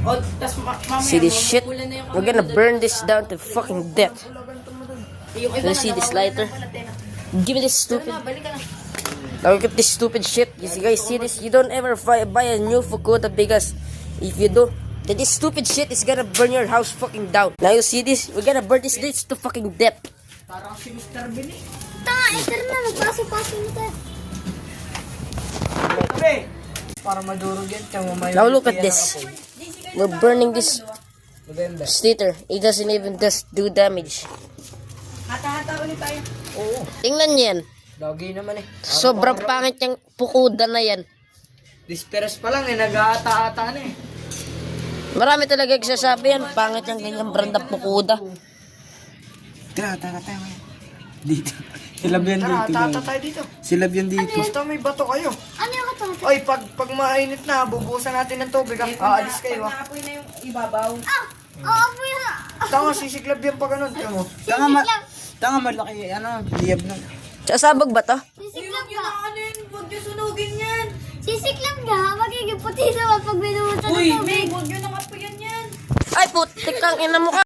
O, tas mamaya, See this shit? mapupulan na yung We're gonna burn this down to fucking death. Yung iba You nga, see this nawawalan lighter? ng palatena. Give me this stupid. Tara na, balik ka na. Now look at this stupid shit. You guys see this? You don't ever buy a new Fukuda because if you do, then this stupid shit is gonna burn your house fucking down. Now you see this? We're gonna burn this ditch to fucking death. Parang si Mr. Bean eh. Tanga, enter na. Magpaso-paso na tayo. Sabi, para madurog yan. Now look at this. We're burning this Maganda. stator. It doesn't even just do damage. Hata-hata ulit tayo. Oo. Tingnan niyo yan. Lagi naman eh. Sobrang pangit yung Fukuda na yan. Disperas pa lang eh. Nag-ata-ata na eh. Marami talaga nagsasabi yan. Pangit yung ganyang brand ng Fukuda. Tara, tayo. Dito. Silab yan Tara, dito. hata-hata tayo dito. Silab yan dito. Basta may bato kayo. Ano yung katulad? Oy, pag mainit na, bubusan natin ng tubig. Aalis kayo. Ah! Oo, po yun. Tama, sisiklab yan pa ganun. Tiyan mo. Tanga malaki, ano, liyab na. Sasabog ba to? Sisiklab ka. Ano yun? Huwag niyo sunugin yan. Sisiklab ka. Magiging puti naman pag binuhusan ng tubig. Huwag niyo nakapayan yan. Ay putik kang ina mo ka.